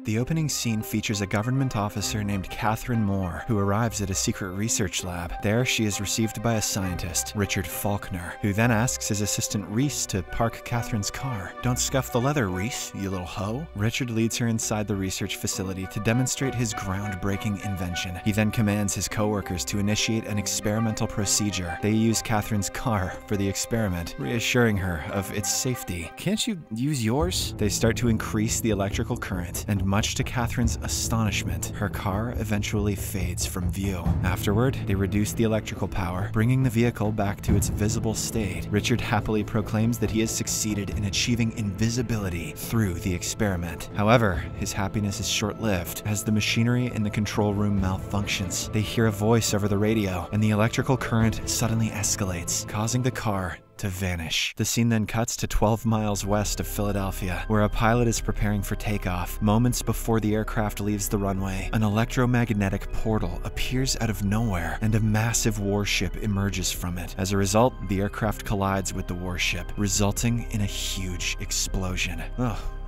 The opening scene features a government officer named Catherine Moore, who arrives at a secret research lab. There, she is received by a scientist, Richard Faulkner, who then asks his assistant Reese to park Catherine's car. "Don't scuff the leather, Reese, you little hoe." Richard leads her inside the research facility to demonstrate his groundbreaking invention. He then commands his co-workers to initiate an experimental procedure. They use Catherine's car for the experiment, reassuring her of its safety. "Can't you use yours?" They start to increase the electrical current, and much to Catherine's astonishment, her car eventually fades from view. Afterward, they reduce the electrical power, bringing the vehicle back to its visible state. Richard happily proclaims that he has succeeded in achieving invisibility through the experiment. However, his happiness is short-lived. As the machinery in the control room malfunctions, they hear a voice over the radio, and the electrical current suddenly escalates, causing the car to vanish. The scene then cuts to 12 miles west of Philadelphia, where a pilot is preparing for takeoff. Moments before the aircraft leaves the runway, an electromagnetic portal appears out of nowhere, and a massive warship emerges from it. As a result, the aircraft collides with the warship, resulting in a huge explosion.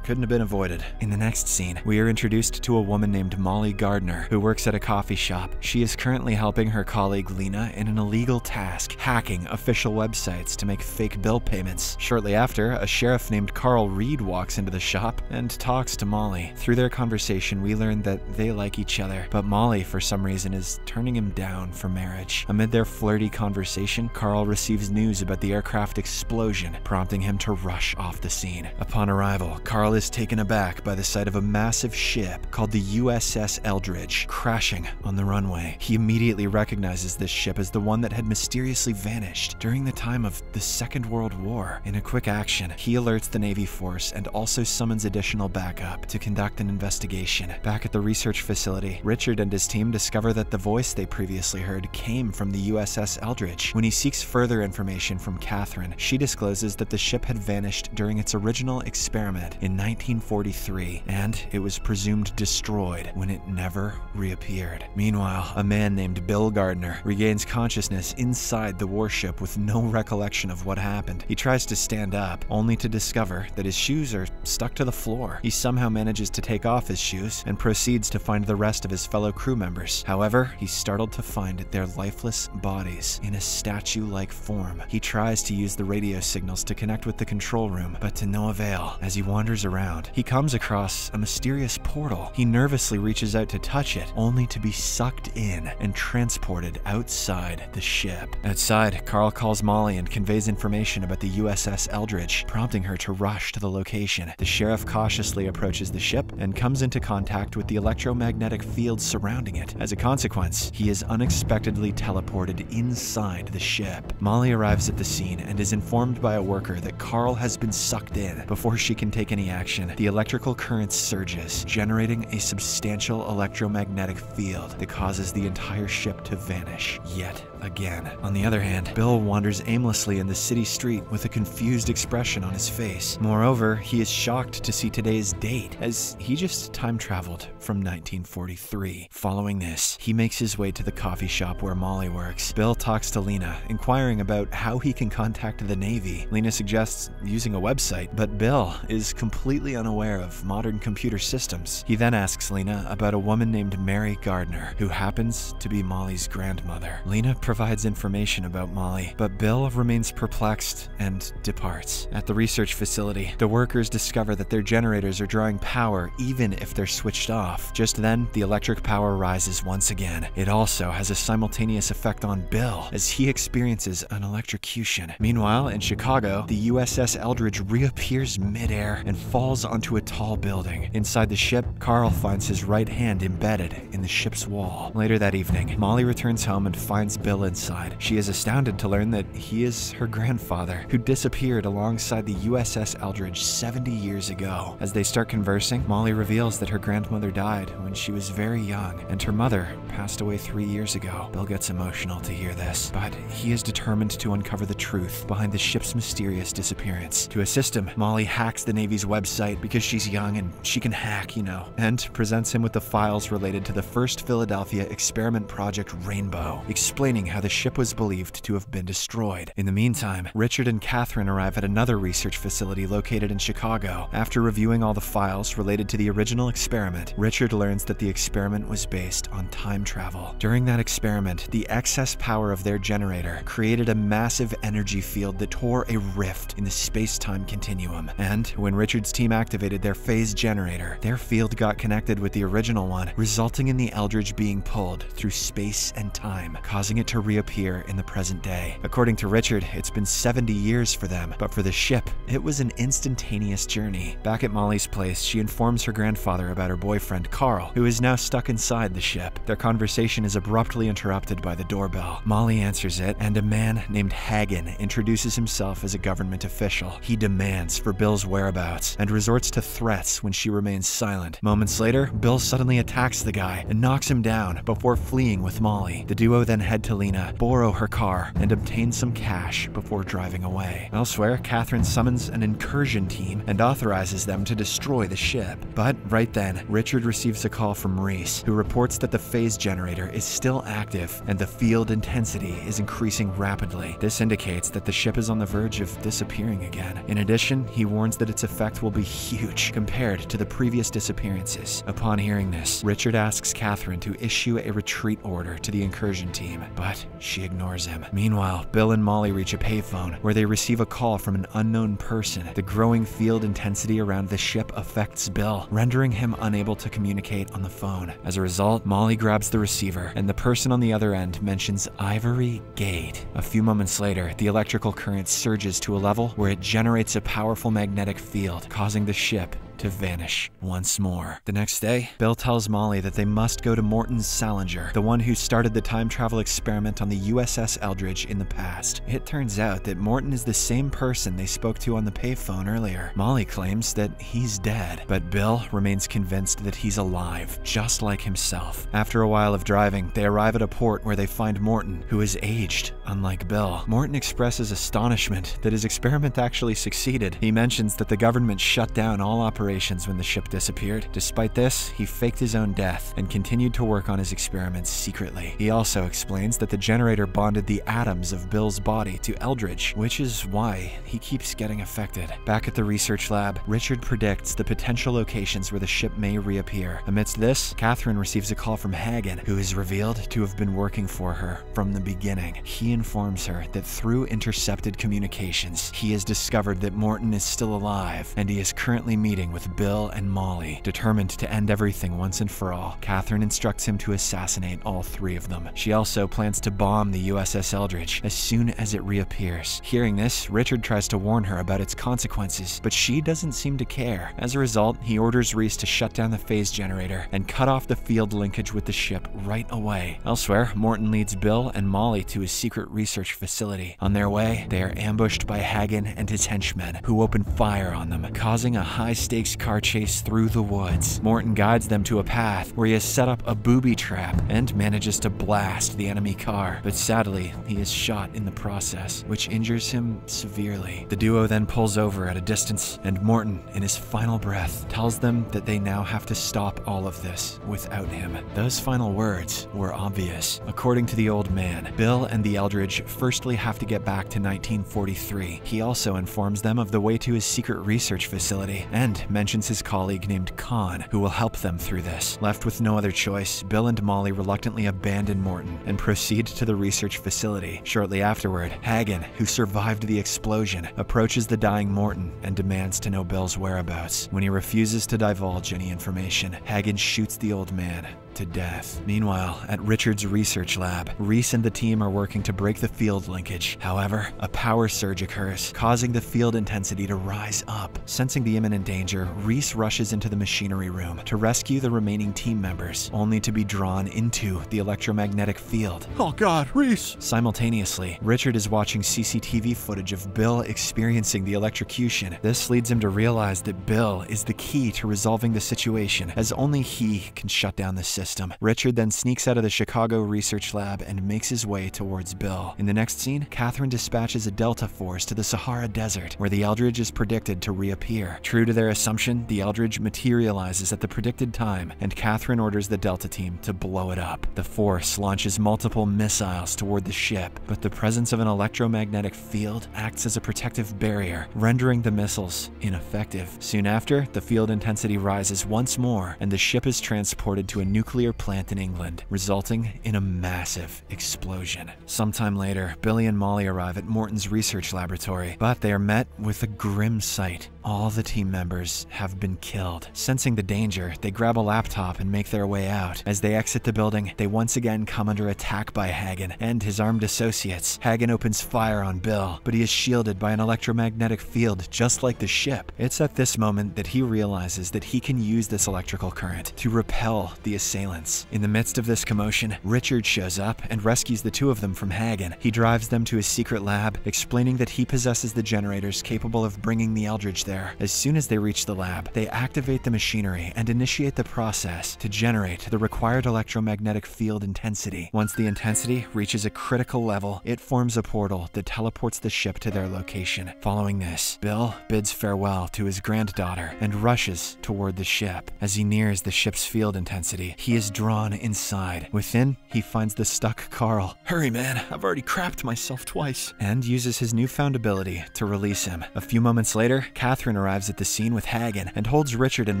Couldn't have been avoided. In the next scene, we are introduced to a woman named Molly Gardner, who works at a coffee shop. She is currently helping her colleague Lena in an illegal task, hacking official websites to make fake bill payments. Shortly after, a sheriff named Carl Reed walks into the shop and talks to Molly. Through their conversation, we learn that they like each other, but Molly, for some reason, is turning him down for marriage. Amid their flirty conversation, Carl receives news about the aircraft explosion, prompting him to rush off the scene. Upon arrival, Carl is taken aback by the sight of a massive ship called the USS Eldridge crashing on the runway. He immediately recognizes this ship as the one that had mysteriously vanished during the time of the Second World War. In a quick action, he alerts the Navy force and also summons additional backup to conduct an investigation. Back at the research facility, Richard and his team discover that the voice they previously heard came from the USS Eldridge. When he seeks further information from Catherine, she discloses that the ship had vanished during its original experiment in 1943, and it was presumed destroyed when it never reappeared. Meanwhile, a man named Bill Gardner regains consciousness inside the warship with no recollection of what happened. He tries to stand up, only to discover that his shoes are stuck to the floor. He somehow manages to take off his shoes and proceeds to find the rest of his fellow crew members. However, he's startled to find their lifeless bodies in a statue-like form. He tries to use the radio signals to connect with the control room, but to no avail. As he wanders around, he comes across a mysterious portal. He nervously reaches out to touch it, only to be sucked in and transported outside the ship. Outside, Carl calls Molly and conveys information about the USS Eldridge, prompting her to rush to the location. The sheriff cautiously approaches the ship and comes into contact with the electromagnetic field surrounding it. As a consequence, he is unexpectedly teleported inside the ship. Molly arrives at the scene and is informed by a worker that Carl has been sucked in. Before she can take any action, the electrical current surges, generating a substantial electromagnetic field that causes the entire ship to vanish yet again. On the other hand, Bill wanders aimlessly in the city street with a confused expression on his face. Moreover, he is shocked to see today's date, as he just time-traveled from 1943. Following this, he makes his way to the coffee shop where Molly works. Bill talks to Lena, inquiring about how he can contact the Navy. Lena suggests using a website, but Bill is completely unaware of modern computer systems. He then asks Lena about a woman named Mary Gardner, who happens to be Molly's grandmother. Lena provides information about Molly, but Bill remains perplexed and departs. At the research facility, the workers discover that their generators are drawing power even if they're switched off. Just then, the electric power rises once again. It also has a simultaneous effect on Bill, as he experiences an electrocution. Meanwhile, in Chicago, the USS Eldridge reappears midair and falls onto a tall building. Inside the ship, Carl finds his right hand embedded in the ship's wall. Later that evening, Molly returns home and finds Bill inside. She is astounded to learn that he is her grandfather, who disappeared alongside the USS Eldridge 70 years ago. As they start conversing, Molly reveals that her grandmother died when she was very young, and her mother passed away 3 years ago. Bill gets emotional to hear this, but he is determined to uncover the truth behind the ship's mysterious disappearance. To assist him, Molly hacks the Navy's website because she's young and she can hack, and presents him with the files related to the first Philadelphia experiment project Rainbow, explaining how the ship was believed to have been destroyed. In the meantime, Richard and Catherine arrive at another research facility located in Chicago. After reviewing all the files related to the original experiment, Richard learns that the experiment was based on time travel. During that experiment, the excess power of their generator created a massive energy field that tore a rift in the space-time continuum. And when Richard's team activated their phase generator, their field got connected with the original one, resulting in the Eldridge being pulled through space and time, causing it to reappear in the present day. According to Richard, it's been 70 years for them, but for the ship, it was an instantaneous journey. Back at Molly's place, she informs her grandfather about her boyfriend, Carl, who is now stuck inside the ship. Their conversation is abruptly interrupted by the doorbell. Molly answers it, and a man named Hagen introduces himself as a government official. He demands for Bill's whereabouts and resorts to threats when she remains silent. Moments later, Bill suddenly attacks the guy and knocks him down before fleeing with Molly. The duo then head to Lena, borrow her car, and obtain some cash before driving away. Elsewhere, Catherine summons an incursion team and authorizes them to destroy the ship. But right then, Richard receives a call from Reese, who reports that the phase generator is still active and the field intensity is increasing rapidly. This indicates that the ship is on the verge of disappearing again. In addition, he warns that its effect will be huge compared to the previous disappearances. Upon hearing this, Richard asks Catherine to issue a retreat order to the incursion team, but she ignores him. Meanwhile, Bill and Molly reach a payphone where they receive a call from an unknown person. The growing field intensity around the ship affects Bill, rendering him unable to communicate on the phone. As a result, Molly grabs the receiver, and the person on the other end mentions Ivory Gate. A few moments later, the electrical current surges to a level where it generates a powerful magnetic field, causing the ship to vanish once more. The next day, Bill tells Molly that they must go to Morton's Salinger, the one who started the time travel experiment on the USS Eldridge in the past. It turns out that Morton is the same person they spoke to on the payphone earlier. Molly claims that he's dead, but Bill remains convinced that he's alive, just like himself. After a while of driving, they arrive at a port where they find Morton, who is aged, unlike Bill. Morton expresses astonishment that his experiment actually succeeded. He mentions that the government shut down all operations when the ship disappeared. Despite this, he faked his own death and continued to work on his experiments secretly. He also explains that the generator bonded the atoms of Bill's body to Eldridge, which is why he keeps getting affected. Back at the research lab, Richard predicts the potential locations where the ship may reappear. Amidst this, Catherine receives a call from Hagen, who is revealed to have been working for her from the beginning. He informs her that through intercepted communications, he has discovered that Morton is still alive, and he is currently meeting with Bill and Molly. Determined to end everything once and for all, Catherine instructs him to assassinate all three of them. She also plans to bomb the USS Eldridge as soon as it reappears. Hearing this, Richard tries to warn her about its consequences, but she doesn't seem to care. As a result, he orders Reese to shut down the phase generator and cut off the field linkage with the ship right away. Elsewhere, Morton leads Bill and Molly to his secret research facility. On their way, they are ambushed by Hagen and his henchmen, who open fire on them, causing a high-stakes car chase through the woods. Morton guides them to a path where he has set up a booby trap and manages to blast the enemy car, but sadly, he is shot in the process, which injures him severely. The duo then pulls over at a distance, and Morton, in his final breath, tells them that they now have to stop all of this without him. Those final words were obvious. According to the old man, Bill and the Eldridge firstly have to get back to 1943. He also informs them of the way to his secret research facility and mentions his colleague named Khan, who will help them through this. Left with no other choice, Bill and Molly reluctantly abandon Morton and proceed to the research facility. Shortly afterward, Hagen, who survived the explosion, approaches the dying Morton and demands to know Bill's whereabouts. When he refuses to divulge any information, Hagen shoots the old man to death. Meanwhile, at Richard's research lab, Reese and the team are working to break the field linkage. However, a power surge occurs, causing the field intensity to rise up. Sensing the imminent danger, Reese rushes into the machinery room to rescue the remaining team members, only to be drawn into the electromagnetic field. Oh God, Reese! Simultaneously, Richard is watching CCTV footage of Bill experiencing the electrocution. This leads him to realize that Bill is the key to resolving the situation, as only he can shut down the system. system. Richard then sneaks out of the Chicago research lab and makes his way towards Bill. In the next scene, Catherine dispatches a Delta Force to the Sahara Desert, where the Eldridge is predicted to reappear. True to their assumption, the Eldridge materializes at the predicted time, and Catherine orders the Delta team to blow it up. The Force launches multiple missiles toward the ship, but the presence of an electromagnetic field acts as a protective barrier, rendering the missiles ineffective. Soon after, the field intensity rises once more, and the ship is transported to a nuclear plant in England, resulting in a massive explosion. Sometime later, Billy and Molly arrive at Morton's research laboratory, but they are met with a grim sight. All the team members have been killed. Sensing the danger, they grab a laptop and make their way out. As they exit the building, they once again come under attack by Hagen and his armed associates. Hagen opens fire on Bill, but he is shielded by an electromagnetic field just like the ship. It's at this moment that he realizes that he can use this electrical current to repel the assailants. In the midst of this commotion, Richard shows up and rescues the two of them from Hagen. He drives them to his secret lab, explaining that he possesses the generators capable of bringing the Eldridge there. As soon as they reach the lab, they activate the machinery and initiate the process to generate the required electromagnetic field intensity. Once the intensity reaches a critical level, it forms a portal that teleports the ship to their location. Following this, Bill bids farewell to his granddaughter and rushes toward the ship. As he nears the ship's field intensity, he is drawn inside. Within, he finds the stuck Carl. "Hurry, man, I've already crapped myself twice," and uses his newfound ability to release him. A few moments later, Catherine arrives at the scene with Hagen and holds Richard and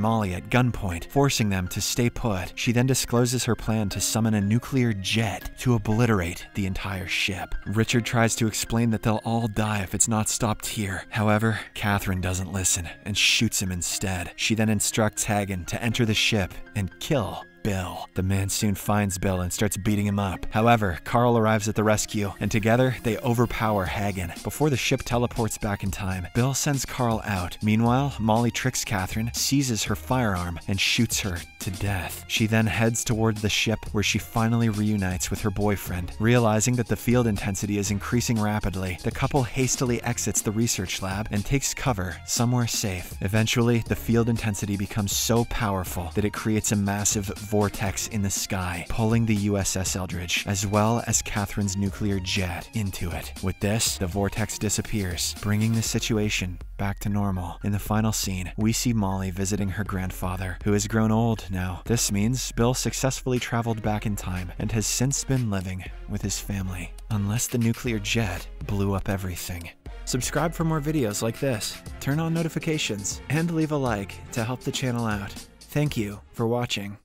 Molly at gunpoint, forcing them to stay put. She then discloses her plan to summon a nuclear jet to obliterate the entire ship. Richard tries to explain that they'll all die if it's not stopped here. However, Catherine doesn't listen and shoots him instead. She then instructs Hagen to enter the ship and kill Bill. The man soon finds Bill and starts beating him up. However, Carl arrives at the rescue, and together they overpower Hagen. Before the ship teleports back in time, Bill sends Carl out. Meanwhile, Molly tricks Catherine, seizes her firearm, and shoots her to death. She then heads toward the ship, where she finally reunites with her boyfriend. Realizing that the field intensity is increasing rapidly, the couple hastily exits the research lab and takes cover somewhere safe. Eventually, the field intensity becomes so powerful that it creates a massive vortex in the sky, pulling the USS Eldridge, as well as Catherine's nuclear jet, into it. With this, the vortex disappears, bringing the situation back to normal. In the final scene, we see Molly visiting her grandfather, who has grown old now. This means Bill successfully traveled back in time and has since been living with his family, unless the nuclear jet blew up everything. Subscribe for more videos like this, turn on notifications, and leave a like to help the channel out. Thank you for watching.